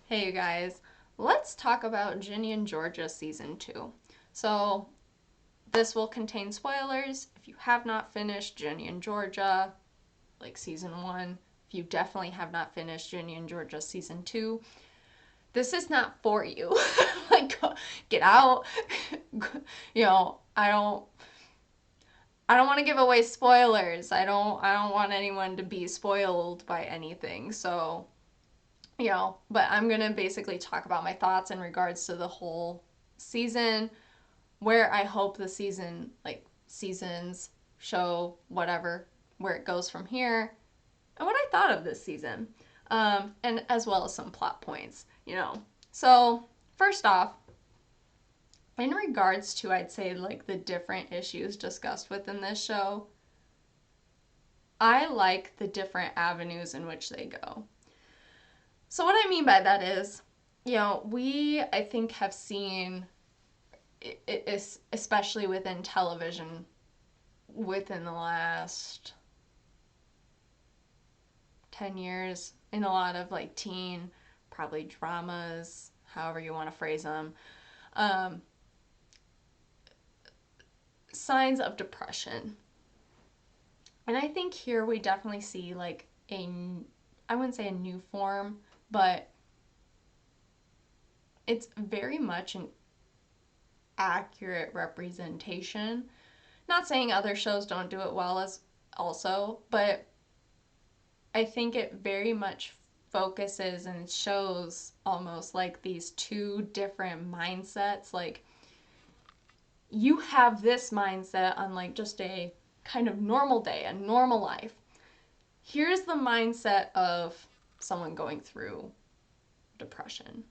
Hey you guys, let's talk about Ginny and Georgia season 2. So, this will contain spoilers. If you have not finished Ginny and Georgia, like season 1, if you definitely have not finished Ginny and Georgia season 2, this is not for you. Like, get out. I don't want to give away spoilers. I don't want anyone to be spoiled by anything. So, but I'm going to basically talk about my thoughts in regards to the whole season, where I hope the season, like seasons, show, whatever, where it goes from here, and what I thought of this season, and as well as some plot points. So, first off, in regards to, I'd say, like the different issues discussed within this show, I like the different avenues in which they go. So, what I mean by that is, we, I think, have seen, especially within television, within the last 10 years, in a lot of like teen, probably dramas, however you want to phrase them, um, signs of depression. And I think here we definitely see like I wouldn't say a new form, but it's very much an accurate representation. Not saying other shows don't do it well as also, but I think it very much focuses and shows almost like these two different mindsets. Like, you have this mindset on like just a kind of normal day, a normal life. Here's the mindset of someone going through depression.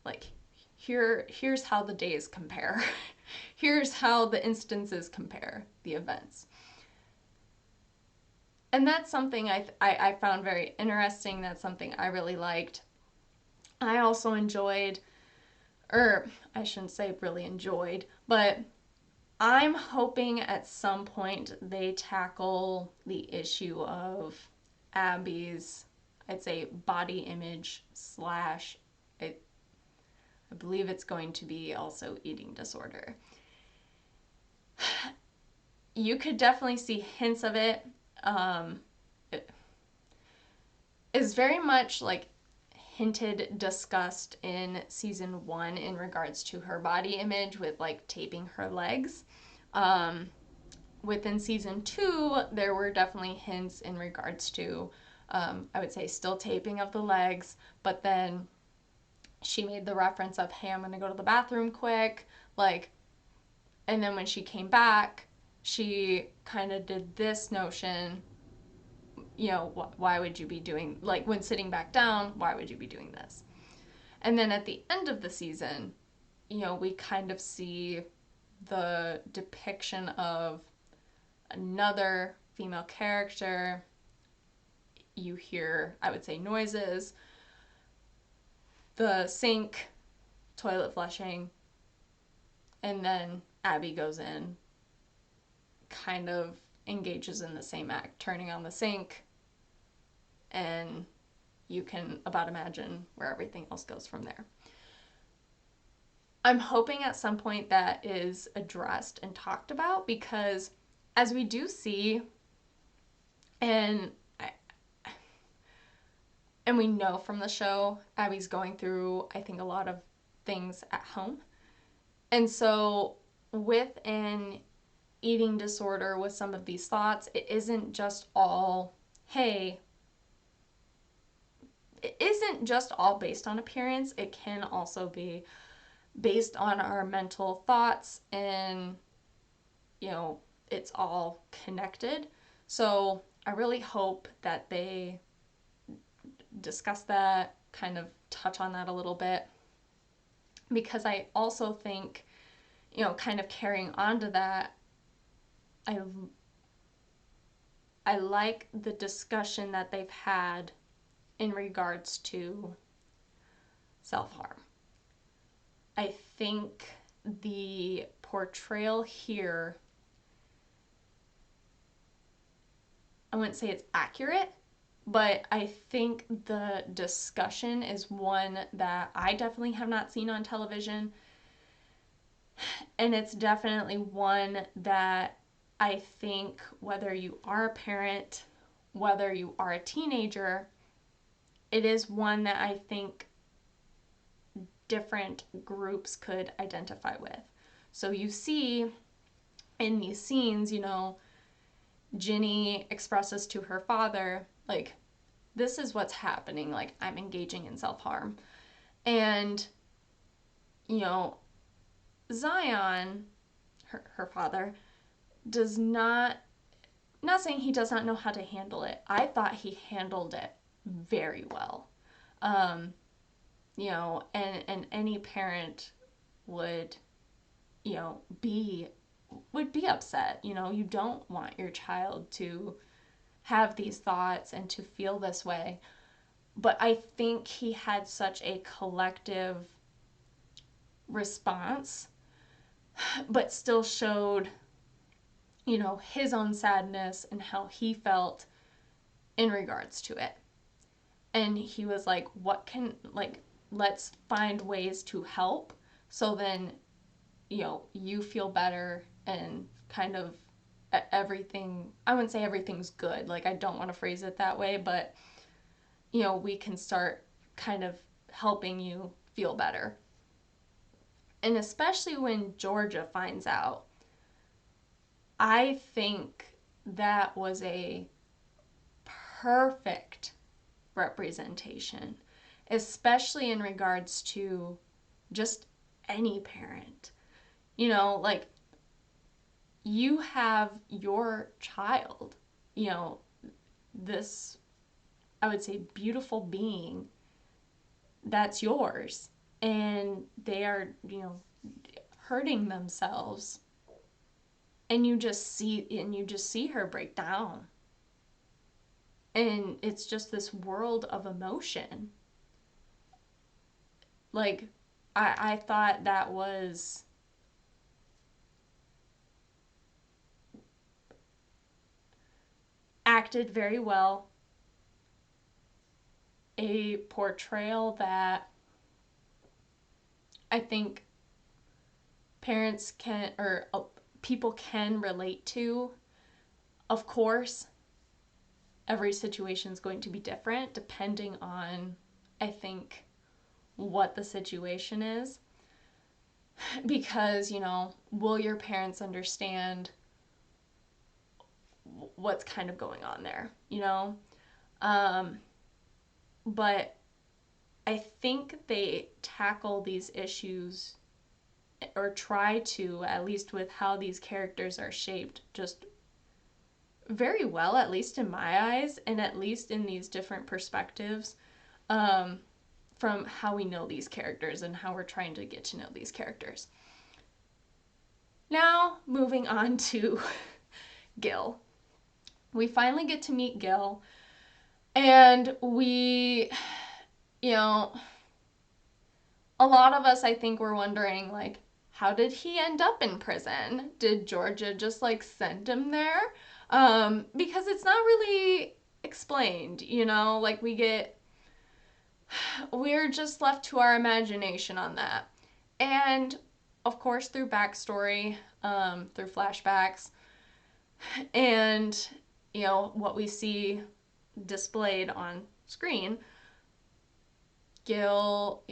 Like, here's how the days compare. Here's how the instances compare, the events. And that's something I found very interesting. That's something I really liked. I also enjoyed, or I shouldn't say really enjoyed, but I'm hoping at some point they tackle the issue of Abby's, I'd say, body image slash, I believe it's going to be also eating disorder. You could definitely see hints of it. It is very much like hinted, discussed in season 1 in regards to her body image with like taping her legs. Um, Within season 2, there were definitely hints in regards to, I would say, still taping of the legs, but then she made the reference of, hey, I'm going to go to the bathroom quick. Like, and then when she came back, she kind of did this notion, why would you be doing, like, when sitting back down, why would you be doing this? And then at the end of the season, we kind of see the depiction of another female character. You hear, I would say, noises, the sink, toilet flushing, and then Abby goes in, kind of engages in the same act, turning on the sink, and you can about imagine where everything else goes from there. I'm hoping at some point that is addressed and talked about, because as we do see, and and we know from the show, Abby's going through, I think, a lot of things at home. And so, with an eating disorder, with some of these thoughts, it isn't just all, hey, it isn't just all based on appearance. It can also be based on our mental thoughts, and, it's all connected. So, I really hope that they discuss that, kind of touch on that a little bit, because I also think, kind of carrying on to that, I I like the discussion that they've had in regards to self-harm. I think the portrayal here, I wouldn't say it's accurate, But I think the discussion is one that I definitely have not seen on television. And it's definitely one that I think whether you are a parent, whether you are a teenager, it is one that I think different groups could identify with. So you see in these scenes, Ginny expresses to her father, like, this is what's happening. Like, I'm engaging in self harm. And, you know, Zion, her father, does not saying he does not know how to handle it. I thought he handled it very well. Um, and any parent would, be would be upset. You don't want your child to have these thoughts and to feel this way. But I think he had such a collective response, but still showed, his own sadness and how he felt in regards to it. And he was like, let's find ways to help. So then, you feel better and kind of everything, I wouldn't say everything's good. Like, I don't want to phrase it that way, but, we can start kind of helping you feel better. And especially when Georgia finds out, I think that was a perfect representation, especially in regards to just any parent. Like, you have your child, this, I would say, beautiful being that's yours, and they are, hurting themselves, and you just see her break down, and it's just this world of emotion. Like, I thought that was acted very well, a portrayal that I think parents can, or people can relate to. Of course, every situation is going to be different depending on, I think, what the situation is. Because, will your parents understand what's kind of going on there? Um, but I think they tackle these issues, or try to, at least with how these characters are shaped, just very well, at least in my eyes, and at least in these different perspectives, um, from how we know these characters and how we're trying to get to know these characters. Now, moving on to Gil. We finally get to meet Gil, and you know, a lot of us, I think, were wondering, like, how did he end up in prison? Did Georgia just, like, send him there? Because it's not really explained, like, we're just left to our imagination on that. And, of course, through backstory, through flashbacks, and, what we see displayed on screen, Gil,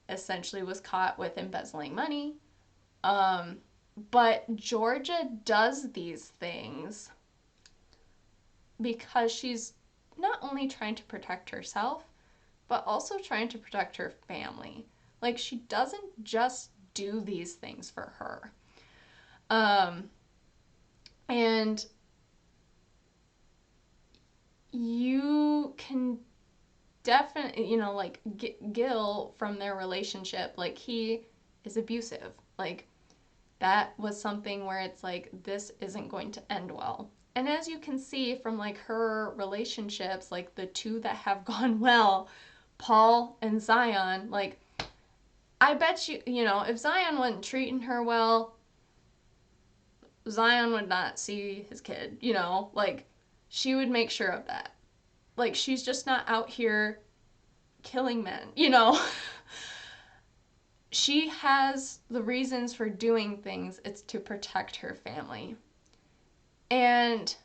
essentially was caught with embezzling money. But Georgia does these things because she's not only trying to protect herself, but also trying to protect her family. Like, she doesn't just do these things for her. And you can definitely, like, Gil, from their relationship, like, he is abusive. Like, that was something where it's like, this isn't going to end well. And as you can see from, like, her relationships, like, the two that have gone well, Paul and Zion, like, I bet you, if Zion wasn't treating her well, Zion would not see his kid, like, she would make sure of that. Like, she's just not out here killing men, you know? She has the reasons for doing things. It's to protect her family. And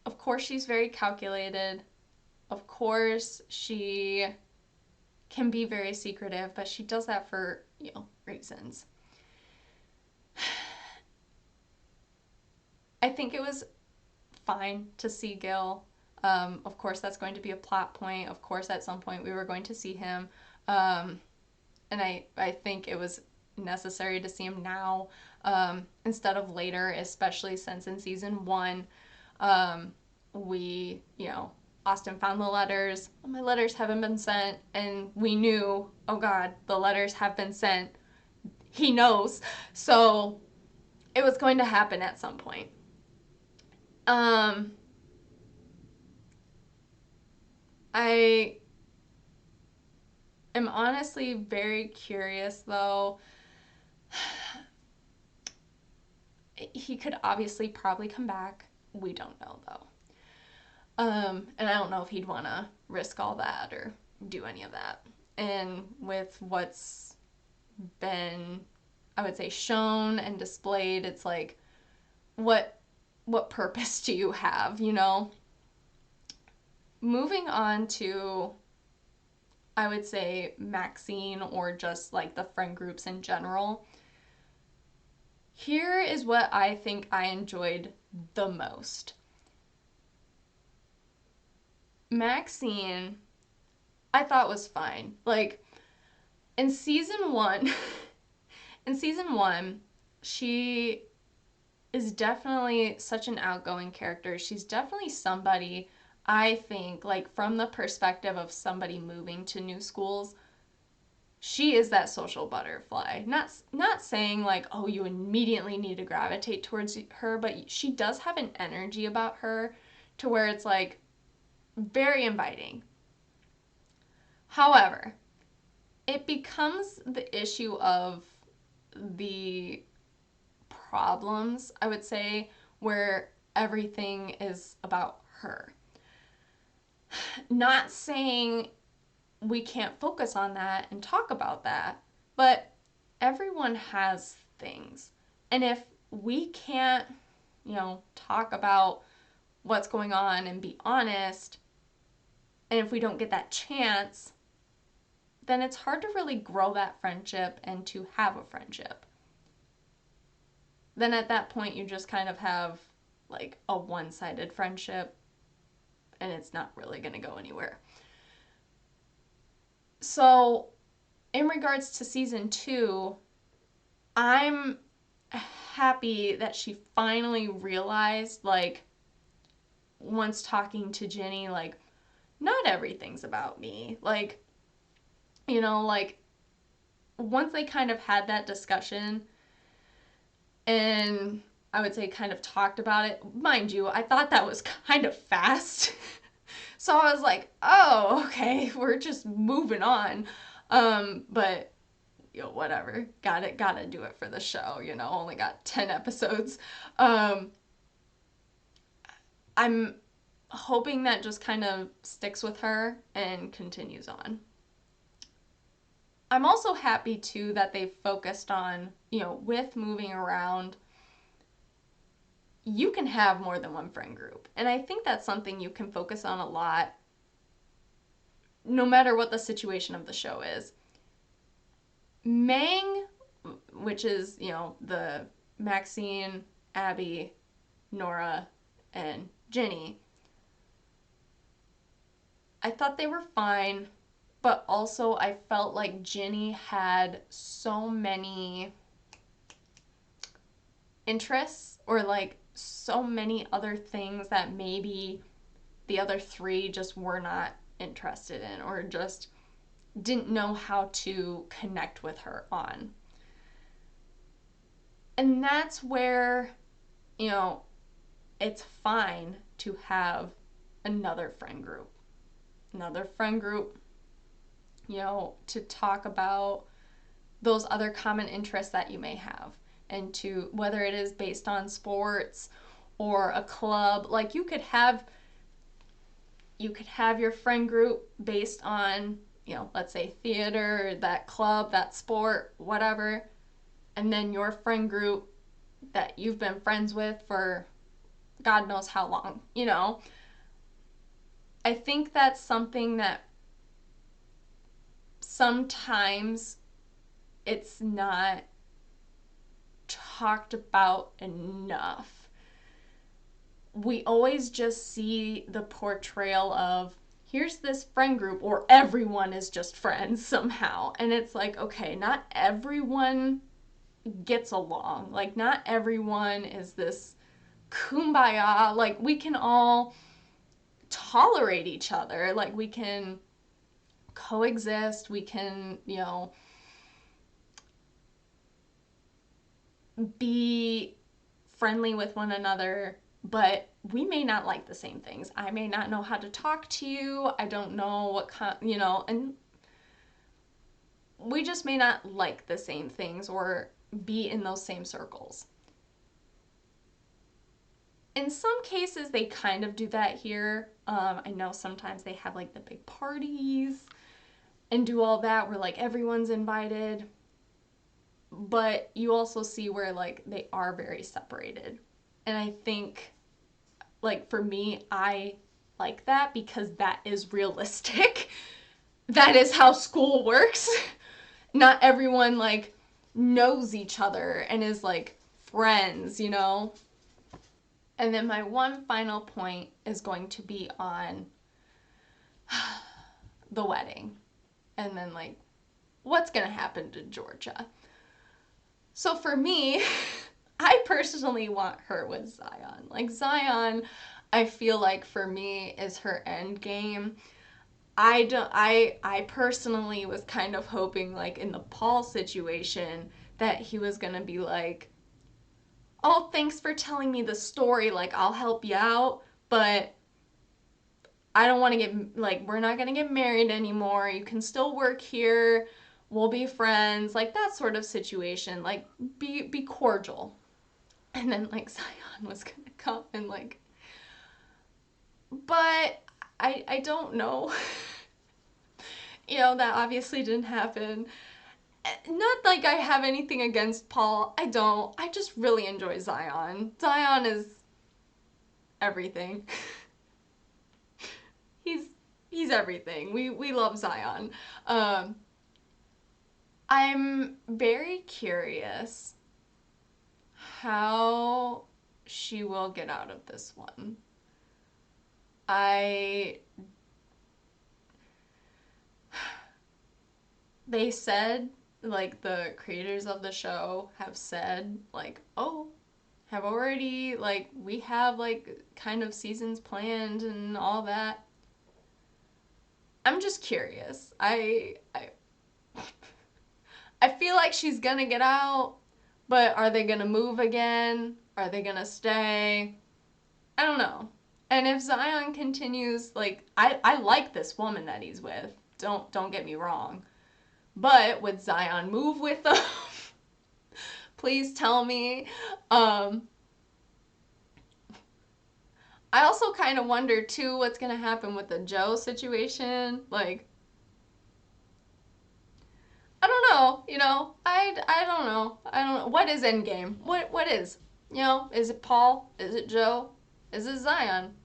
of course, she's very calculated. Of course, she can be very secretive, but she does that for, reasons. I think it was fine to see Gil. Of course, that's going to be a plot point. Of course, at some point we were going to see him. And I think it was necessary to see him now instead of later, especially since in season 1, we, Austin found the letters. My letters haven't been sent. And we knew, oh God, the letters have been sent. He knows. So it was going to happen at some point. I am honestly very curious, though. He could obviously probably come back. We don't know, though. And I don't know if he'd want to risk all that or do any of that. And with what's been, I would say, shown and displayed, it's like, what purpose do you have, Moving on to, I would say, Maxine or just like the friend groups in general. Here is what I think I enjoyed the most. Maxine, I thought was fine. Like, in season 1, she is definitely such an outgoing character. She's definitely somebody, I think, like, from the perspective of somebody moving to new schools, she is that social butterfly. Not saying like, oh, you immediately need to gravitate towards her, but she does have an energy about her to where it's like very inviting. However, it becomes the issue of the problems, I would say, where everything is about her. Not saying we can't focus on that and talk about that, but everyone has things. And if we can't, talk about what's going on and be honest, and if we don't get that chance, then it's hard to really grow that friendship and to have a friendship. Then at that point, you just kind of have like a one-sided friendship, and it's not really going to go anywhere. So, in regards to season 2, I'm happy that she finally realized, like, once talking to Ginny, like, not everything's about me. Like, like, once they kind of had that discussion and I would say kind of talked about it, mind you, I thought that was kind of fast. So I was like, oh, okay, we're just moving on. But, whatever. Gotta do it for the show, only got 10 episodes. I'm hoping that just kind of sticks with her and continues on. I'm also happy, too, that they focused on, with moving around, you can have more than one friend group. And I think that's something you can focus on a lot, no matter what the situation of the show is. Mang, which is, the Maxine, Abby, Nora, and Ginny, I thought they were fine, but also I felt like Ginny had so many interests or like so many other things that maybe the other 3 just were not interested in or just didn't know how to connect with her on. And that's where, it's fine to have another friend group. To talk about those other common interests that you may have. into, whether it is based on sports or a club. Like you could have your friend group based on, let's say theater, that club, that sport, whatever, and then your friend group that you've been friends with for God knows how long. I think that's something that sometimes it's not talked about enough. We always just see the portrayal of here's this friend group, or everyone is just friends somehow. And it's like, okay, not everyone gets along. Like, not everyone is this kumbaya. Like, we can all tolerate each other. Like, we can coexist. We can, be friendly with one another, but we may not like the same things. I may not know how to talk to you. I don't know what and we just may not like the same things or be in those same circles. In some cases, they kind of do that here. I know sometimes they have like the big parties and do all that where like everyone's invited. But you also see where like they are very separated. And I think, like, for me, I like that because that is realistic. That is how school works. Not everyone like knows each other and is like friends. And then my one final point is going to be on the wedding. And then like what's going to happen to Georgia. So for me, I personally want her with Zion. Like, Zion, I feel like for me is her end game. I personally was kind of hoping, like, in the Paul situation that he was gonna be like, oh, thanks for telling me the story, like, I'll help you out, but I don't want to get, like, we're not gonna get married anymore. You can still work here. We'll be friends. Like, that sort of situation. Like, be cordial. And then like Zion was gonna come and like, but I don't know. That obviously didn't happen. Not like I have anything against Paul. I don't. I just really enjoy Zion. Zion is everything. he's he's everything. We love Zion. I'm very curious how she will get out of this one. I They said, like, the creators of the show have said, like, oh, have already, like, we have, like, kind of seasons planned and all that. I'm just curious. I feel like she's gonna get out, but are they gonna move again? Are they gonna stay? I don't know. And if Zion continues, like, I like this woman that he's with. Don't get me wrong. But would Zion move with them? Please tell me. I also kind of wonder too what's gonna happen with the Joe situation. Like, I don't know. I don't know. I don't know. What is Endgame? What is? Is it Paul? Is it Joe? Is it Zion?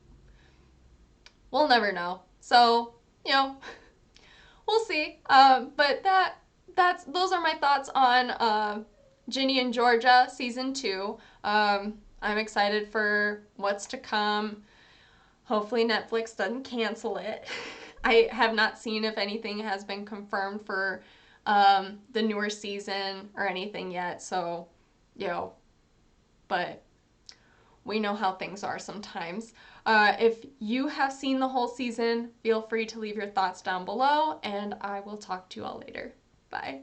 We'll never know. So, we'll see. But that's those are my thoughts on Ginny and Georgia season 2. I'm excited for what's to come. Hopefully Netflix doesn't cancel it. I have not seen if anything has been confirmed for the newer season or anything yet. So, but we know how things are sometimes. If you have seen the whole season, feel free to leave your thoughts down below, and I will talk to you all later. Bye.